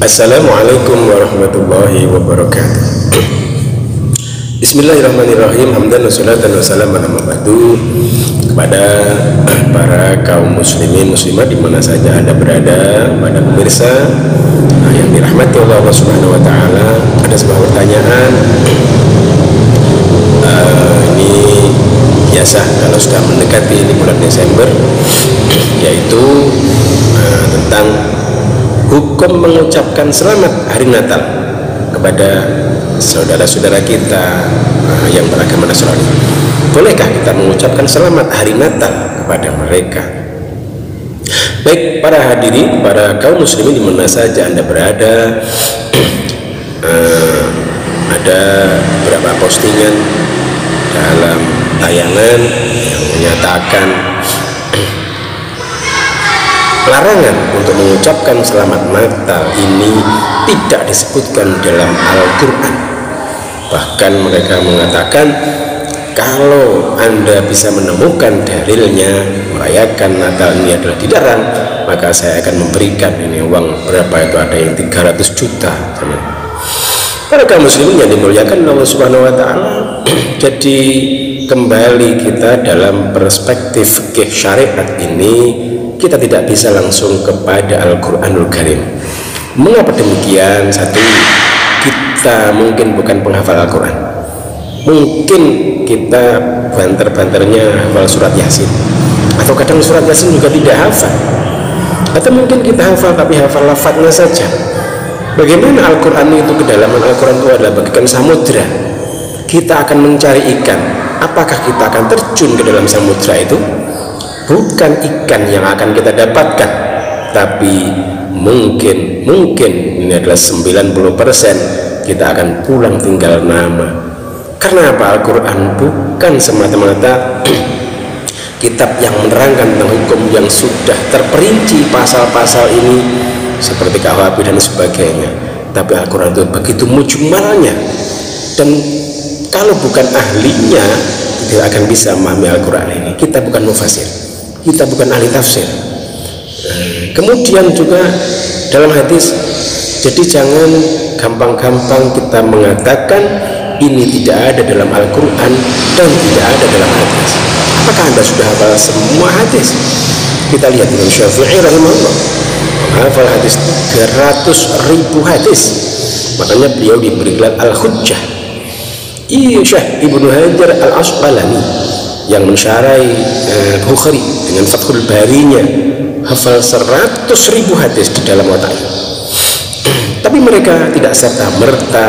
Assalamualaikum warahmatullahi wabarakatuh. Bismillahirrahmanirrahim. Hamdan wa salatan wa salam ala mabadu. Kepada para kaum muslimin muslimat di mana saja Anda berada, pada pemirsa yang dirahmati Allah Subhanahu wa taala, ada sebuah pertanyaan. Ini biasa kalau sudah mendekati ini bulan Desember, yaitu tentang hukum mengucapkan selamat hari Natal kepada saudara-saudara kita yang beragama Nasrani. Bolehkah kita mengucapkan selamat hari Natal kepada mereka? Baik para hadirin, para kaum muslimin di mana saja Anda berada, ada beberapa postingan dalam tayangan yang menyatakan larangan untuk mengucapkan selamat Natal ini tidak disebutkan dalam Al-Quran. Bahkan mereka mengatakan kalau Anda bisa menemukan dalilnya merayakan Natal ini adalah dilarang, maka saya akan memberikan ini uang berapa itu, ada yang 300 juta. Para kaum muslimin yang dimuliakan Allah Subhanahu wa taala, jadi kembali kita dalam perspektif fikih syariat ini, kita tidak bisa langsung kepada Al-Quranul Karim. Mengapa demikian? Satu, kita mungkin bukan penghafal Al-Quran. Mungkin kita banter-banternya hafal surat Yasin, atau kadang surat Yasin juga tidak hafal, atau mungkin kita hafal tapi hafal lafadznya saja. Bagaimana Al-Quran itu? Kedalaman Al-Quran itu adalah bagaikan samudra. Kita akan mencari ikan. Apakah kita akan terjun ke dalam samudra itu? Bukan ikan yang akan kita dapatkan, tapi mungkin ini adalah 90% kita akan pulang tinggal nama. Karena apa? Al-Quran bukan semata-mata kitab yang menerangkan tentang hukum yang sudah terperinci pasal-pasal ini seperti KUHP dan sebagainya, tapi Al-Quran itu begitu mujmalnya, dan kalau bukan ahlinya tidak akan bisa memahami Al-Quran ini. Kita bukan mufasir, kita bukan ahli tafsir. Kemudian juga dalam hadis, jadi jangan gampang-gampang kita mengatakan ini tidak ada dalam Al-Quran dan tidak ada dalam hadis. Apakah Anda sudah hafal semua hadis? Kita lihat Imam Syafi'i rahimahullah menghafal hadis 300.000 hadis, makanya beliau diberi gelar Al-Hujjah. Syekh Ibnu Hajar Al-Asqalani yang mensyarai Bukhari dengan Fathul Barinya hafal 100.000 hadis di dalam otaknya. Tapi mereka tidak serta-merta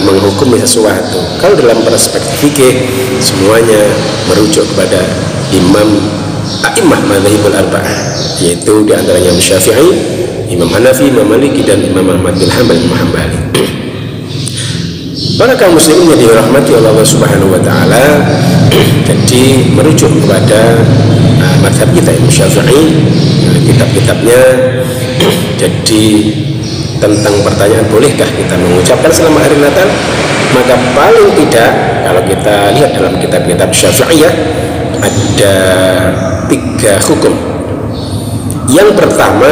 menghukumi sesuatu. Kalau dalam perspektif fikih, semuanya merujuk kepada Imam A'immah Madzhabul Arba'ah, yaitu diantaranya Imam Syafi'i, Imam Hanafi, Imam Maliki, dan Imam Ahmad bin Hanbali. Para kaum muslimin yang dirahmati Allah Subhanahu wa taala, jadi merujuk kepada mazhab kita Imam Syafi'i, kitab-kitabnya. Jadi tentang pertanyaan bolehkah kita mengucapkan selamat hari Natal, maka paling tidak kalau kita lihat dalam kitab-kitab Syafi'iyah ada 3 hukum. Yang pertama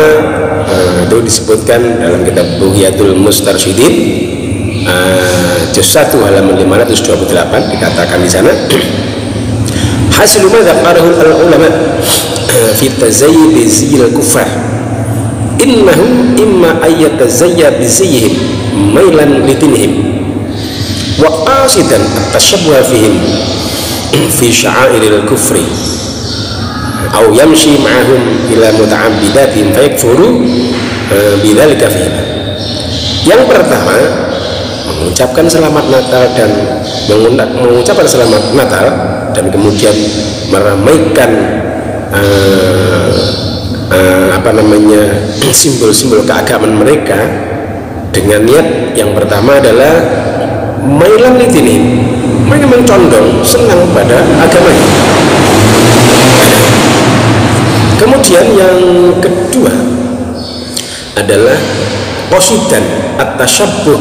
itu disebutkan dalam kitab Bughiyatul Mustarsyidin, juz 1 halaman 528, dikatakan di sana, hasilu ma dzakarahu al-ulama fi tazayyi bi zil kufar innahu imma ayyatazayya bi ziyhim mailan lidinihim wa qasidan at-tashabbuha fihim fi sya'airil kufri aw yamshi ma'ahum ila muta'abbidatihim fayakfuru bidzalika fihim. Yang pertama, mengucapkan selamat Natal dan mengucapkan selamat Natal dan kemudian meramaikan simbol-simbol keagamaan mereka dengan niat yang pertama adalah mailan lidini, mereka mencondong senang pada agamanya. Kemudian yang kedua adalah qasidan at-tashabbuh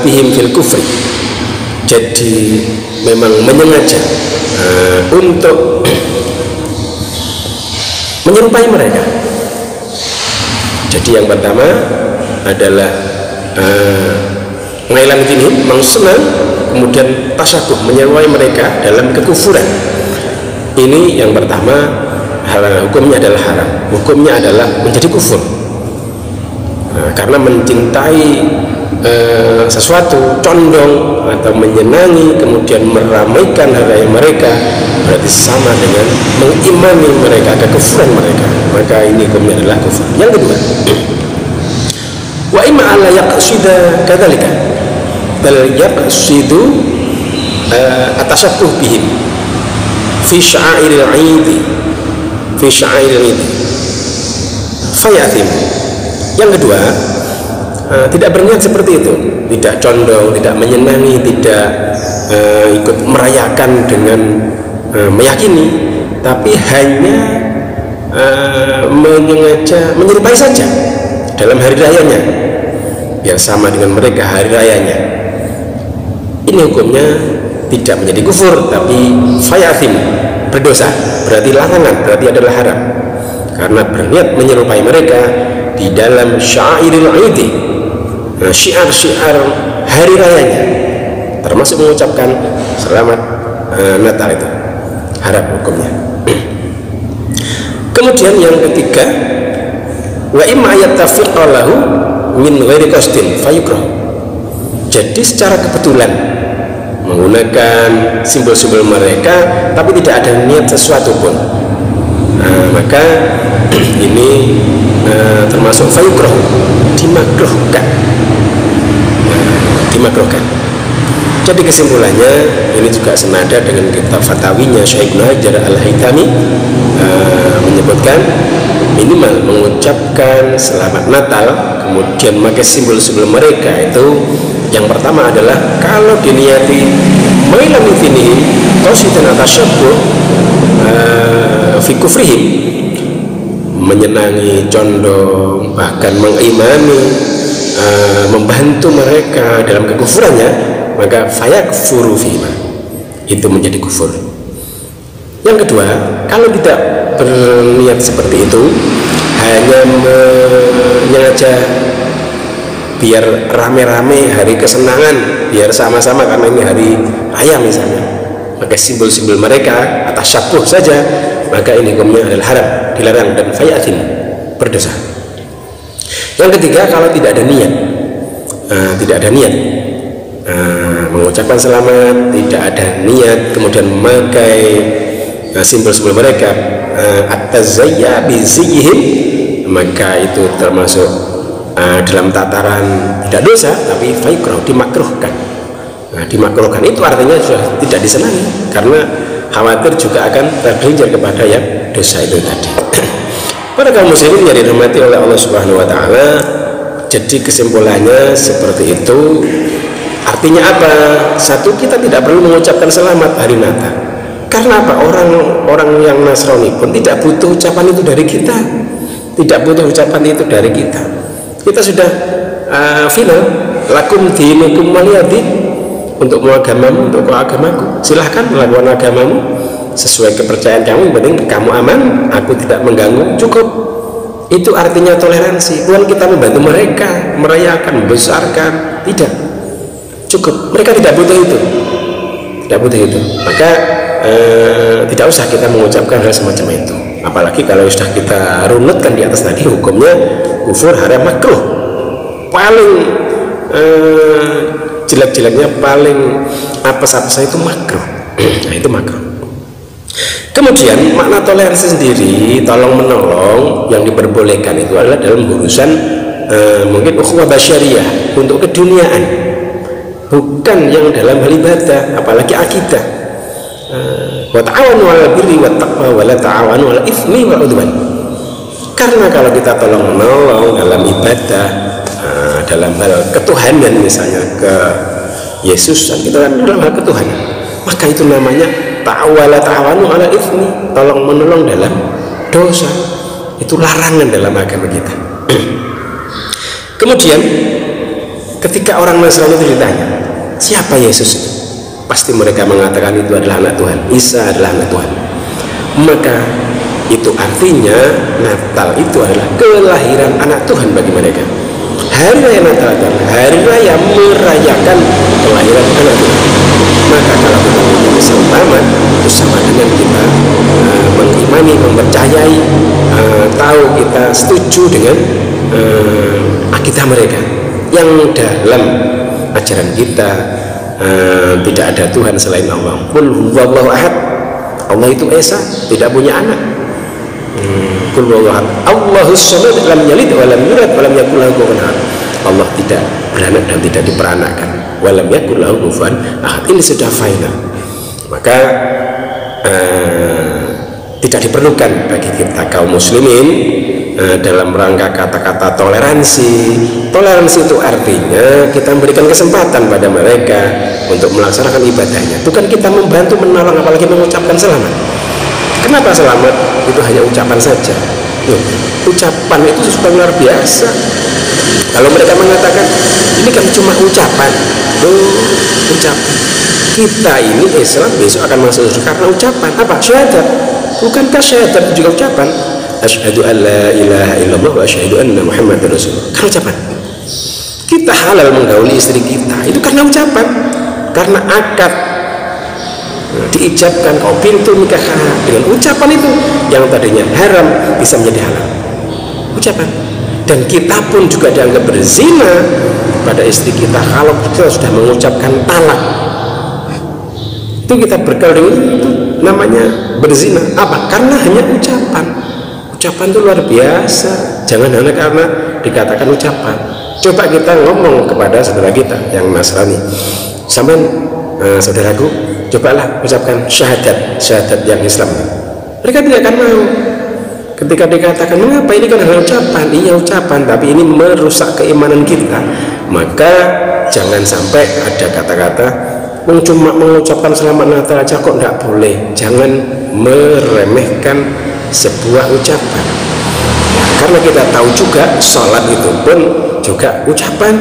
bihim fil kufri, jadi memang menyengaja untuk menyerupai mereka. Jadi yang pertama adalah ngailan ini mengsenang, kemudian tasyabuh menyerupai mereka dalam kekufuran. Ini yang pertama, hukumnya adalah haram, hukumnya adalah menjadi kufur. Karena mencintai sesuatu, condong atau menyenangi, kemudian meramaikan hari raya mereka, berarti sama dengan mengimani mereka, kekufuran mereka, maka ini hukumnya adalah kufur. Yang kedua, wa imma ala yaqsida kadzalika bal yaqsidu atashabbuh bihim fi sya'airil 'aid fayathim. Yang kedua, tidak berniat seperti itu, tidak condong, tidak menyenangi, tidak ikut merayakan dengan meyakini, tapi hanya menyerupai saja dalam hari rayanya, biar sama dengan mereka hari rayanya. Ini hukumnya tidak menjadi kufur, tapi fayathim, berdosa, berarti larangan, berarti adalah haram, karena berniat menyerupai mereka di dalam syairil 'aid, syiar-syiar hari rayanya, termasuk mengucapkan selamat Natal, itu haram hukumnya. Kemudian yang ketiga, wa imma yattafiqa lahu min ghairi qasdin fayukrah. Jadi secara kebetulan menggunakan simbol-simbol mereka tapi tidak ada niat sesuatu pun, maka ini termasuk fayukrah, dimakruhkan. Dimakruhkan. Jadi kesimpulannya, ini juga senada dengan kitab fatawinya Syekh Ibnu Hajar Al-Haytami, menyebutkan minimal mengucapkan selamat Natal kemudian memakai simbol-simbol mereka itu, yang pertama adalah kalau diniati mailam finihi qasidan atashabbuh fi kufrihim, menyenangi, condong, bahkan mengimani, membantu mereka dalam kekufurannya, maka fayakfuru fihima, itu menjadi kufur. Yang kedua, kalau tidak berniat seperti itu, hanya menyengaja biar rame-rame hari kesenangan, biar sama-sama karena ini hari raya misalnya, maka simbol-simbol mereka atas syabuh saja, maka ini hukumnya adalah haram, dilarang, dan fayatin, berdosa. Yang ketiga, kalau tidak ada niat, mengucapkan selamat, tidak ada niat, kemudian memakai simbol-simbol mereka at-tazayya bizihim, maka itu termasuk dalam tataran tidak dosa, tapi fayukrah, dimakruhkan. Dimakruhkan itu artinya sudah tidak disenangi, karena khawatir juga akan tergelincir kepada yang dosa itu tadi. Pada kaum muslimin yang dirahmati oleh Allah Subhanahu wa taala, jadi kesimpulannya seperti itu. Artinya apa? Satu, kita tidak perlu mengucapkan selamat hari Natal. Karena apa? Orang yang Nasrani pun tidak butuh ucapan itu dari kita. Tidak butuh ucapan itu dari kita. Kita sudah final. Lakum dinukum waliyadin. Untukmu agamamu, untukku agamaku. Silahkan melakukan agamamu sesuai kepercayaan kamu. Yang penting kamu aman, aku tidak mengganggu. Cukup. Itu artinya toleransi. Bukan kita membantu mereka merayakan, membesarkan. Tidak. Cukup, mereka tidak butuh itu, maka tidak usah kita mengucapkan hal semacam itu. Apalagi kalau sudah kita runutkan di atas tadi, hukumnya kufur, haram, makruh. Paling jelek-jeleknya, paling apes-apesnya itu makruh. Nah, itu makruh. Kemudian makna toleransi sendiri, tolong menolong, yang diperbolehkan itu adalah dalam urusan mungkin ukhuwah basyariyah, untuk keduniaan, bukan yang dalam hal ibadah, apalagi akidah. Wa ta'awanu 'alal birri wat taqwa wa la ta'awanu 'alal itsmi wal 'udwan. Karena kalau kita tolong menolong dalam ibadah, dalam hal ketuhanan, misalnya ke Yesus, dan kita dalam hal ketuhanan, maka itu namanya ta'awanu 'alal itsmi, tolong menolong dalam dosa. Itu larangan dalam agama kita. Kemudian ketika orang Nasrani itu ditanya, siapa Yesus itu? Pasti mereka mengatakan itu adalah anak Tuhan, Isa adalah anak Tuhan. Maka itu artinya Natal itu adalah kelahiran anak Tuhan bagi mereka. hari raya Natal adalah hari raya merayakan kelahiran anak Tuhan. Maka kalau kita punya selamat, itu sama dengan kita mengimani, mempercayai, tahu kita setuju dengan akidah mereka yang dalam ajaran kita tidak ada Tuhan selain Allah. Qul huwallahu ahad, Allah itu esa, tidak punya anak. Qul huwallahu ahad, Allahus samad, lam yalid wa lam yulad wa lam yakul lahu kufuwan ahad. Allah tidak beranak dan tidak diperanakkan. Wa lam yakul lahu kufuwan ahad. Ini sudah final. Maka tidak diperlukan bagi kita kaum muslimin dalam rangka kata-kata toleransi. Toleransi itu artinya kita memberikan kesempatan pada mereka untuk melaksanakan ibadahnya, bukan kita membantu, menolong, apalagi mengucapkan selamat. Kenapa selamat itu hanya ucapan saja? Ucapan itu sudah luar biasa. Kalau mereka mengatakan ini kan cuma ucapan, ucapan. Kita ini Islam besok akan masuk surga karena ucapan. Apa? Syahadat. Bukankah syahadat juga ucapan? Asyhadu an la ilaha illallah wa asyhadu anna Muhammadar Rasulullah. Karena ucapan. Kita halal menggauli istri kita itu karena ucapan, karena akad diijabkan, kau pintu nikah dengan ucapan itu yang tadinya haram bisa menjadi halal. Ucapan. Dan kita pun juga dianggap berzina pada istri kita kalau kita sudah mengucapkan talak. Itu kita bergaul itu namanya berzina. Apa? Karena hanya ucapan. Ucapan itu luar biasa. Jangan hanya karena dikatakan ucapan. Coba kita ngomong kepada saudara kita yang Nasrani, sampai saudaraku, cobalah ucapkan syahadat, syahadat yang Islam. Mereka tidak akan mau. Ketika dikatakan mengapa ini kan hanya ucapan, iya ucapan, tapi ini merusak keimanan kita. Maka jangan sampai ada kata-kata cuma mengucapkan selamat Natal aja kok tidak boleh. Jangan meremehkan sebuah ucapan. Karena kita tahu juga sholat itu pun juga ucapan.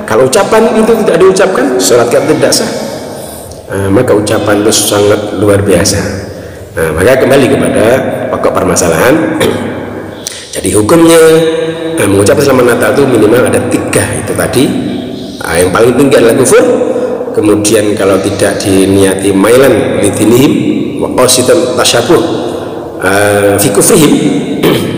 Kalau ucapan itu tidak diucapkan, sholat kita tidak sah. Maka ucapan itu sangat luar biasa. Maka kembali kepada pokok permasalahan. Jadi hukumnya mengucapkan selamat Natal itu minimal ada 3 itu tadi. Yang paling tinggi adalah kufur. Kemudian kalau tidak diniati mailan lidinihim wa qasidan tasyabuh fi kufrihim,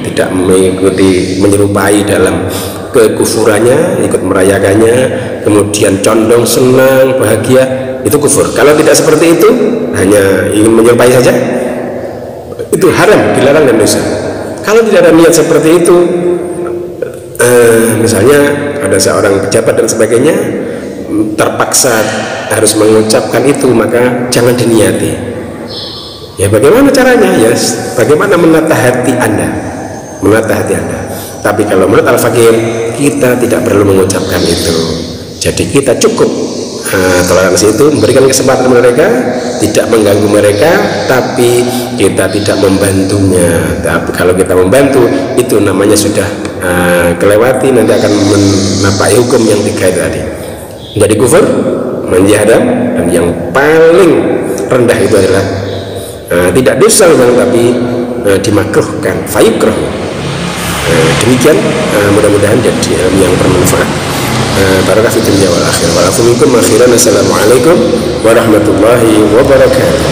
tidak mengikuti menyerupai dalam kekufurannya, ikut merayakannya, kemudian condong senang bahagia, itu kufur. Kalau tidak seperti itu, hanya ingin menyerupai saja, itu haram, dilarang dan dosa. Kalau tidak ada niat seperti itu, misalnya ada seorang pejabat dan sebagainya terpaksa harus mengucapkan itu, maka jangan diniati. Ya bagaimana caranya? Ya bagaimana menata hati Anda, menata hati Anda. Tapi kalau menurut Al-Fakir, kita tidak perlu mengucapkan itu. Jadi kita cukup toleransi itu, memberikan kesempatan mereka, tidak mengganggu mereka, tapi kita tidak membantunya. Tapi kalau kita membantu, itu namanya sudah kelewati, nanti akan menapai hukum yang 3 itu tadi. Jadi kufur, menjadi haram, dan yang paling rendah itu adalah tidak dosa memang, tapi dimakruhkan, fayukrah. Demikian, mudah-mudahan jadi yang bermanfaat. Barakah fid dunya wal akhirah. Wa lakum minkum akhiran. Assalamualaikum warahmatullahi wabarakatuh.